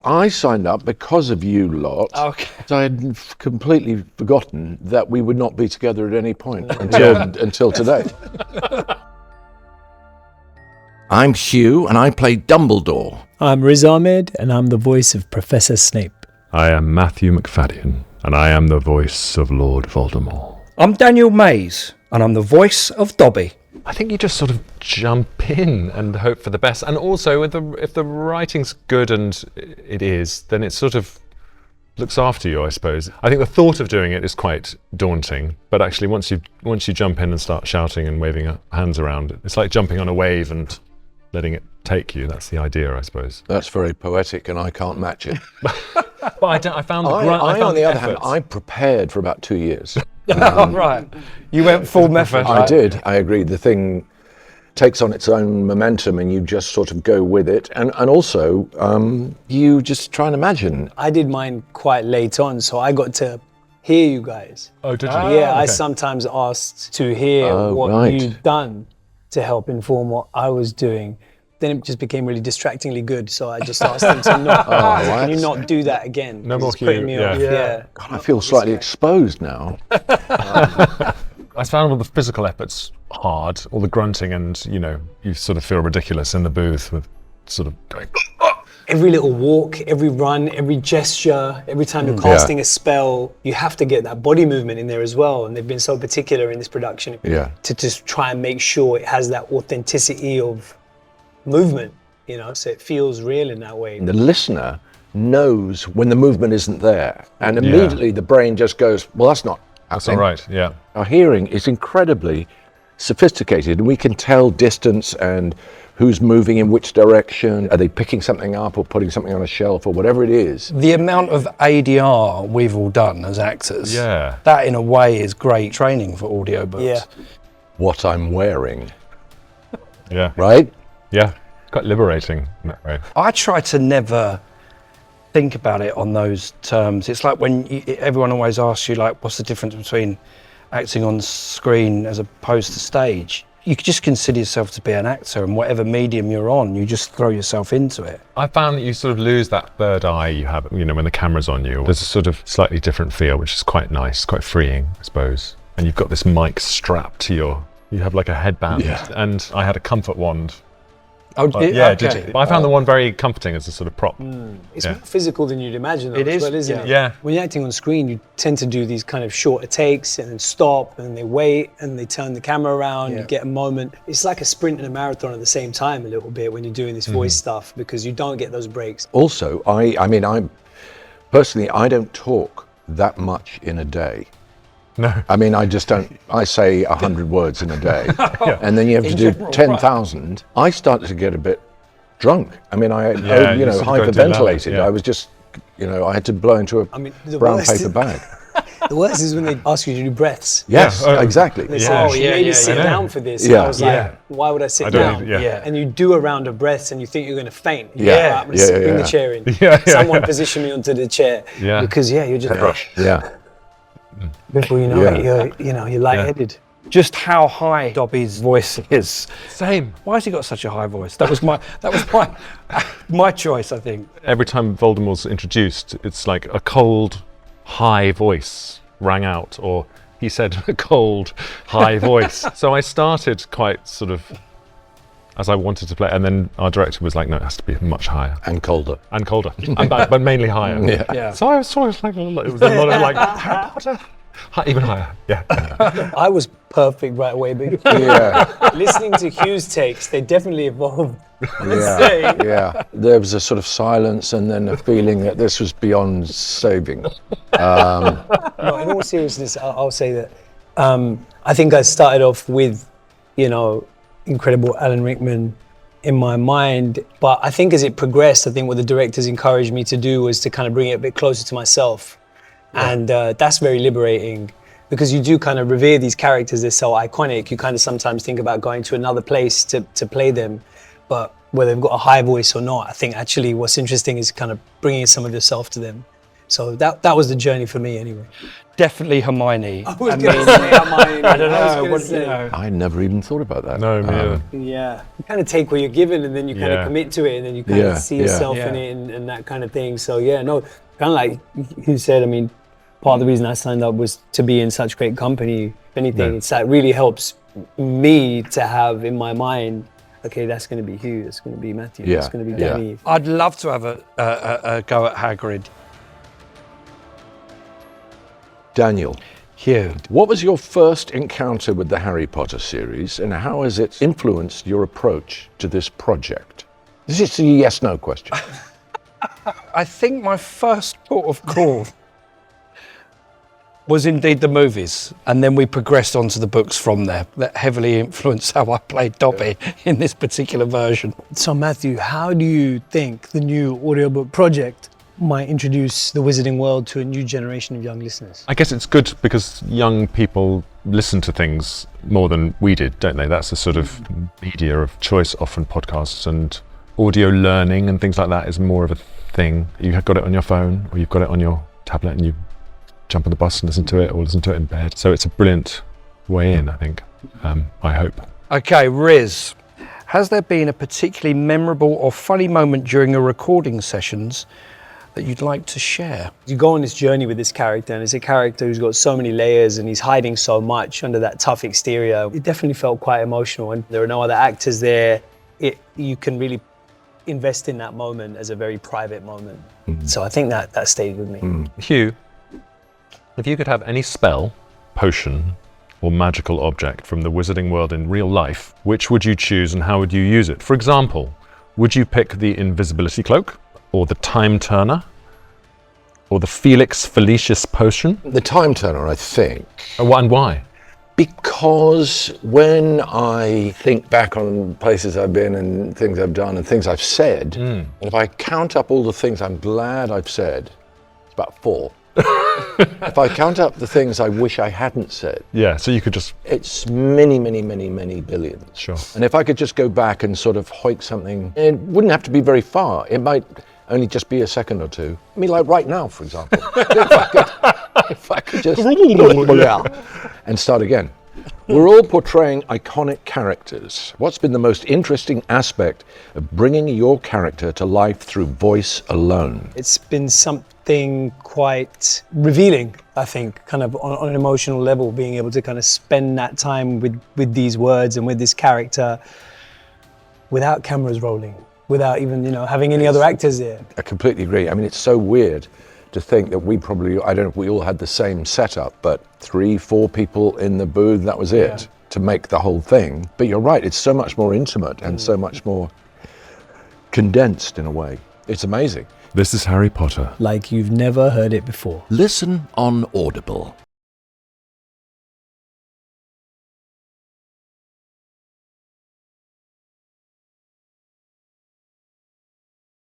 I signed up because of you lot. Okay. I had completely forgotten that we would not be together at any point until today. I'm Hugh, and I play Dumbledore. I'm Riz Ahmed, and I'm the voice of Professor Snape. I am Matthew Macfadyen, and I am the voice of Lord Voldemort. I'm Daniel Mays, and I'm the voice of Dobby. I think you just sort of jump in and hope for the best. And also, if the writing's good, and it is, then it sort of looks after you, I suppose. I think the thought of doing it is quite daunting, but actually once you jump in and start shouting and waving hands around, it's like jumping on a wave and letting it take you. That's the idea, I suppose. That's very poetic, and I can't match it. But I found the on the other hand, I prepared for about 2 years. Right. You went full method. I did. I agree. The thing takes on its own momentum, and you just sort of go with it. And also, you just try and imagine. I did mine quite late on, so I got to hear you guys. Oh, did you? Yeah, Okay. I sometimes asked to hear what you'd done to help inform what I was doing. Then it just became really distractingly good, so I just asked them to not. Can you not do that again? No more it's putting cue, me yeah. off. Yeah. God, I feel slightly exposed now. I found all the physical efforts hard, all the grunting, and you sort of feel ridiculous in the booth with sort of going. Every little walk, every run, every gesture, every time you're casting a spell, you have to get that body movement in there as well. And they've been so particular in this production to just try and make sure it has that authenticity of movement, so it feels real in that way. The listener knows when the movement isn't there, and immediately the brain just goes, well, that's not happening. That's all right, yeah. Our hearing is incredibly sophisticated, and we can tell distance and who's moving in which direction. Are they picking something up or putting something on a shelf or whatever it is? The amount of ADR we've all done as actors, that in a way is great training for audiobooks. Yeah. What I'm wearing. Yeah. Right? Yeah. Quite liberating in that way. I try to never think about it on those terms. It's like when everyone always asks you, like, what's the difference between acting on screen as opposed to stage? You just consider yourself to be an actor, and whatever medium you're on, you just throw yourself into it. I found that you sort of lose that third eye you have, when the camera's on you. There's a sort of slightly different feel, which is quite nice, quite freeing, I suppose. And you've got this mic strapped to you have like a headband, and I had a comfort wand. Oh, okay. Did you? I found the one very comforting as a sort of prop. It's more physical than you'd imagine, though, it is, isn't it? Yeah. When you're acting on screen, you tend to do these kind of shorter takes and then stop, and they wait, and they turn the camera around, you get a moment. It's like a sprint and a marathon at the same time a little bit when you're doing this voice stuff, because you don't get those breaks. Also, I personally, I don't talk that much in a day. No. I mean, I just don't. I say 100 words in a day, and then you have to do 10,000. I started to get a bit drunk. I mean, I hyperventilated. I was just, I had to blow into a brown paper bag. The worst is when they ask you to do breaths. Yes, exactly. They say, you need to sit down for this. And I was like, why would I sit down? And you do a round of breaths and you think you're going to faint. Bring the chair in. Someone position me onto the chair. Because you're just before you know it, you're lightheaded. Just how high Dobby's voice is. Same. Why has he got such a high voice? That was my choice, I think. Every time Voldemort's introduced, it's like a cold, high voice rang out, or he said a cold, high voice. So I started quite sort of as I wanted to play, and then our director was like, no, it has to be much higher. And colder. But mainly higher. So I was sort of like, it was a lot of like, Harry Potter, even higher. I was perfect right away, but listening to Hugh's takes, they definitely evolved. There was a sort of silence, and then a feeling that this was beyond saving. No, in all seriousness, I'll say that I think I started off with, incredible Alan Rickman in my mind, but I think as it progressed, I think what the directors encouraged me to do was to kind of bring it a bit closer to myself, and that's very liberating, because you do kind of revere these characters. They're so iconic. You kind of sometimes think about going to another place to play them, but whether they've got a high voice or not, I think actually what's interesting is kind of bringing some of yourself to them. So that was the journey for me anyway. Definitely Hermione. I was going to say Hermione. I don't know. I never even thought about that. No, me either. Yeah, you kind of take what you're given, and then you kind of commit to it, and then you kind of see yourself in it, and that kind of thing. So yeah, no, kind of like you said. I mean, part of the reason I signed up was to be in such great company. If anything, it's that really helps me to have in my mind, okay, that's going to be Hugh, that's going to be Matthew, that's going to be Danny. I'd love to have a go at Hagrid. Daniel, Hugh, what was your first encounter with the Harry Potter series, and how has it influenced your approach to this project? This is a yes/no question. I think my first port of call was indeed the movies, and then we progressed onto the books from there. That heavily influenced how I played Dobby in this particular version. So Matthew, how do you think the new audiobook project might introduce the wizarding world to a new generation of young listeners? I guess it's good because young people listen to things more than we did, don't they? That's the sort of media of choice. Often podcasts and audio learning and things like that is more of a thing. You've got it on your phone, or you've got it on your tablet, and you jump on the bus and listen to it, or listen to it in bed. So it's a brilliant way in, I think. I hope. Okay, Riz, has there been a particularly memorable or funny moment during your recording sessions that you'd like to share? You go on this journey with this character, and it's a character who's got so many layers, and he's hiding so much under that tough exterior. It definitely felt quite emotional, and there are no other actors there. You can really invest in that moment as a very private moment. So I think that stayed with me. Hugh, if you could have any spell, potion, or magical object from the wizarding world in real life, which would you choose and how would you use it? For example, would you pick the invisibility cloak, or the time turner, or the Felix Felicis potion? The time turner, I think. And why? Because when I think back on places I've been and things I've done and things I've said, and if I count up all the things I'm glad I've said, it's about 4. If I count up the things I wish I hadn't said, Yeah, so you could just... it's many, many, many, many billions. Sure. And if I could just go back and sort of hoik something, it wouldn't have to be very far. It might only just be a second or two. I mean, like right now, for example. if I could just... and start again. We're all portraying iconic characters. What's been the most interesting aspect of bringing your character to life through voice alone? It's been something quite revealing, I think, kind of on an emotional level, being able to kind of spend that time with these words and with this character without cameras rolling, without even, having any other actors there. I completely agree. I mean, it's so weird to think that we probably, I don't know if we all had the same setup, but 3-4 people in the booth, that was it, to make the whole thing. But you're right, it's so much more intimate and so much more condensed in a way. It's amazing. This is Harry Potter. Like you've never heard it before. Listen on Audible.